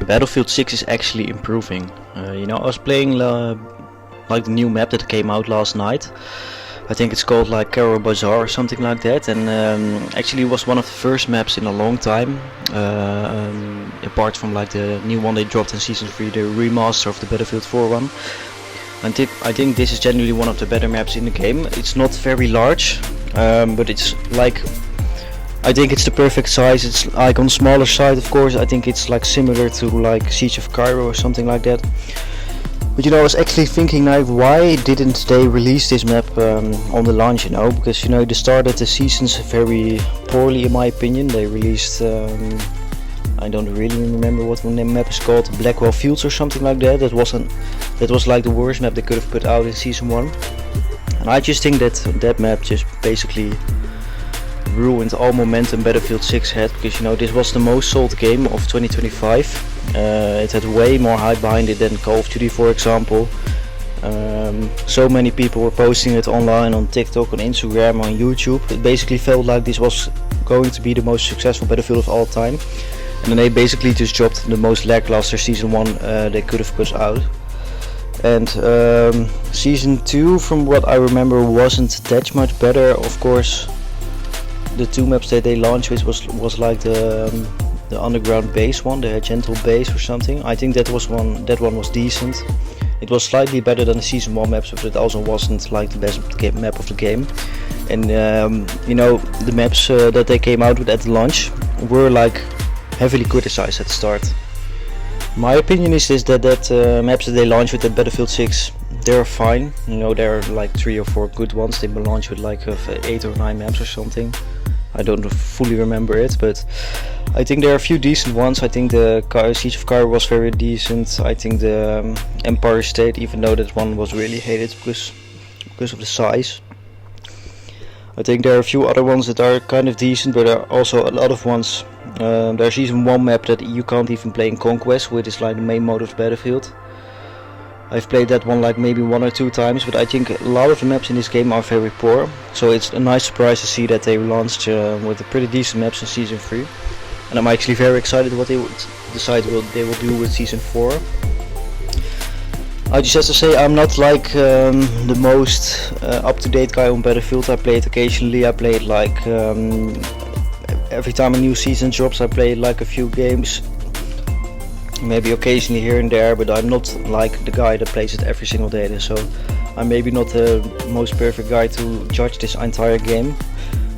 Battlefield 6 is actually improving. I was playing like the new map that came out last night. I think it's called like Cairo Bazaar or something like that, and actually it was one of the first maps in a long time, apart from like the new one they dropped in Season 3, the remaster of the Battlefield 4 one. I think this is genuinely one of the better maps in the game. It's not very large, but it's like, I think it's the perfect size. It's like on the smaller side, of course. I think it's like similar to like Siege of Cairo or something like that. But I was actually thinking, like, why didn't they release this map on the launch? Because they started the seasons very poorly, in my opinion. They released, I don't really remember what the map is called, Blackwell Fields or something like that. That was like the worst map they could have put out in season 1. And I just think that that map just basically ruined all momentum Battlefield 6 had, because this was the most sold game of 2025. It had way more hype behind it than Call of Duty, for example. So many people were posting it online, on TikTok, on Instagram, on YouTube. It basically felt like this was going to be the most successful Battlefield of all time. And then they basically just dropped the most lackluster season 1 they could have put out. And season 2, from what I remember, wasn't that much better. Of course, the two maps that they launched with was like the underground base one, the gentle base or something. I think that one was decent. It was slightly better than the season 1 maps, but it also wasn't like the best map of the game. And the maps that they came out with at the launch were like heavily criticized at the start. My opinion is this, that maps that they launched with the Battlefield 6, they're fine. There are like 3 or 4 good ones. They launched with like 8 or 9 maps or something. I don't fully remember it, but I think there are a few decent ones. I think the Siege of Cairo was very decent. I think the Empire State, even though that one was really hated because of the size. I think there are a few other ones that are kind of decent, but there are also a lot of ones. There's even one map that you can't even play in Conquest, which is like the main mode of Battlefield. I've played that one like maybe 1 or 2 times, but I think a lot of the maps in this game are very poor. So it's a nice surprise to see that they launched with a pretty decent maps in Season 3. And I'm actually very excited what they they will do with Season 4. I just have to say, I'm not like the most up-to-date guy on Battlefield. I play it occasionally. I play it like every time a new season drops, I play like a few games. Maybe occasionally here and there, but I'm not like the guy that plays it every single day. So I'm maybe not the most perfect guy to judge this entire game.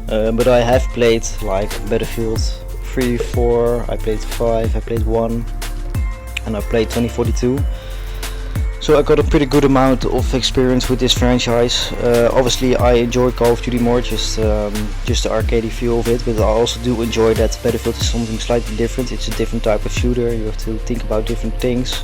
But I have played like Battlefield 3, 4, I played 5, I played 1, and I played 2042. So I got a pretty good amount of experience with this franchise. Obviously I enjoy Call of Duty more, just the arcade feel of it, but I also do enjoy that Battlefield is something slightly different. It's a different type of shooter, you have to think about different things.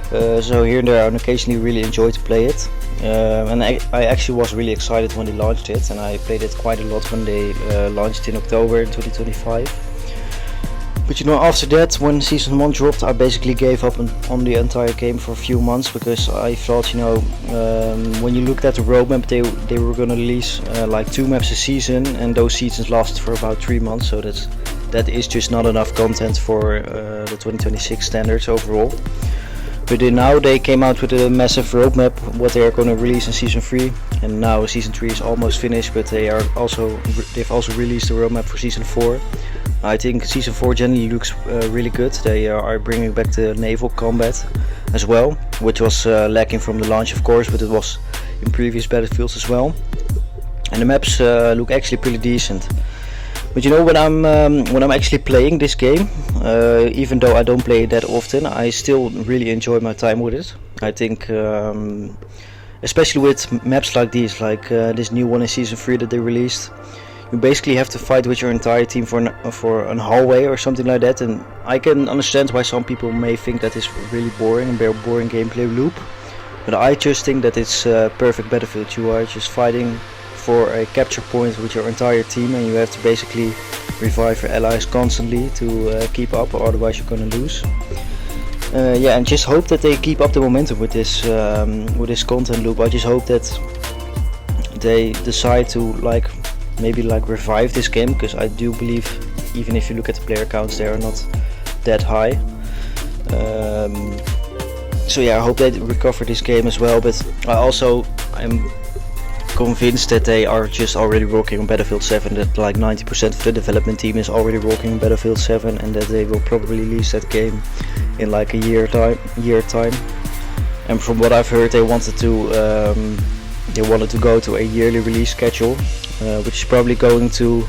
So here and there I occasionally really enjoy to play it. And I actually was really excited when they launched it, and I played it quite a lot when they launched in October 2025. But after that, when Season 1 dropped, I basically gave up on the entire game for a few months, because I thought, when you looked at the roadmap, they were gonna release like 2 maps a season, and those seasons lasted for about 3 months, so that is just not enough content for the 2026 standards overall. But now they came out with a massive roadmap, what they are gonna release in Season 3, and now Season 3 is almost finished, but they've also released the roadmap for Season 4. I think Season 4 generally looks really good. They are bringing back the naval combat as well, which was lacking from the launch, of course, but it was in previous Battlefields as well. And the maps look actually pretty decent. But when I'm actually playing this game, even though I don't play it that often, I still really enjoy my time with it. I think, especially with maps like these, like this new one in Season 3 that they released. You basically have to fight with your entire team for an hallway or something like that, and I can understand why some people may think that is really boring, a very boring gameplay loop. But I just think that it's perfect Battlefield. You are just fighting for a capture point with your entire team, and you have to basically revive your allies constantly to keep up, or otherwise you're gonna lose. And just hope that they keep up the momentum with this content loop. I just hope that they decide to maybe revive this game, because I do believe, even if you look at the player counts, they are not that high. So yeah, I hope they recover this game as well, but I'm convinced that they are just already working on Battlefield 7, that like 90% of the development team is already working on Battlefield 7, and that they will probably release that game in like a year time. And from what I've heard, they wanted to go to a yearly release schedule, which is probably going to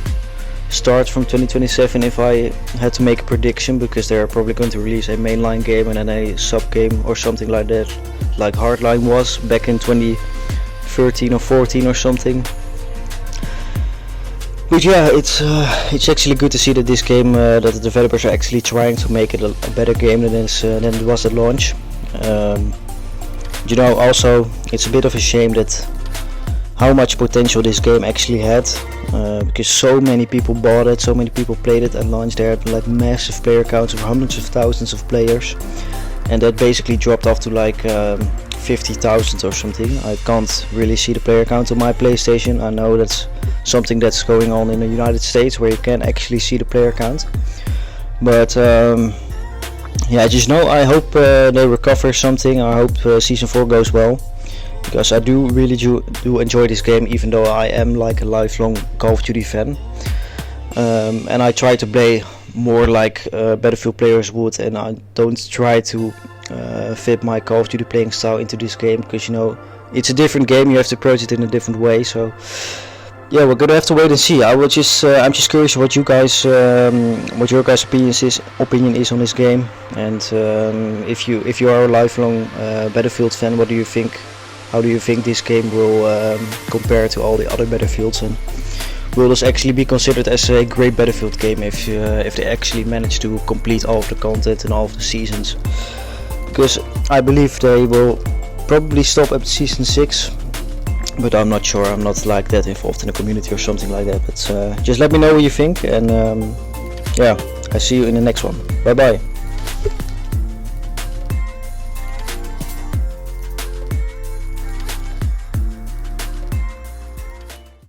start from 2027 if I had to make a prediction, because they're probably going to release a mainline game and then a sub game or something like that, like Hardline was back in 2013 or 14 or something. But yeah, it's actually good to see that this game, that the developers are actually trying to make it a better game than it was at launch. Also it's a bit of a shame that how much potential this game actually had, because so many people bought it, so many people played it at launch. There had like massive player counts of hundreds of thousands of players, and that basically dropped off to like 50,000 or something. I can't really see the player count on my PlayStation. I know that's something that's going on in the United States where you can actually see the player count, but I hope they recover something. I hope season 4 goes well, because I do really enjoy this game, even though I am like a lifelong Call of Duty fan, and I try to play more like Battlefield players would, and I don't try to fit my Call of Duty playing style into this game, because it's a different game, you have to approach it in a different way. So yeah, we're gonna have to wait and see. I'm just curious what your guys' opinion is on this game, and if you are a lifelong Battlefield fan, what do you think? How do you think this game will compare to all the other Battlefields, and will this actually be considered as a great Battlefield game if they actually manage to complete all of the content and all of the seasons? Because I believe they will probably stop at season 6, but I'm not sure. I'm not like that involved in the community or something like that. But just let me know what you think, and yeah, I see you in the next one. Bye bye.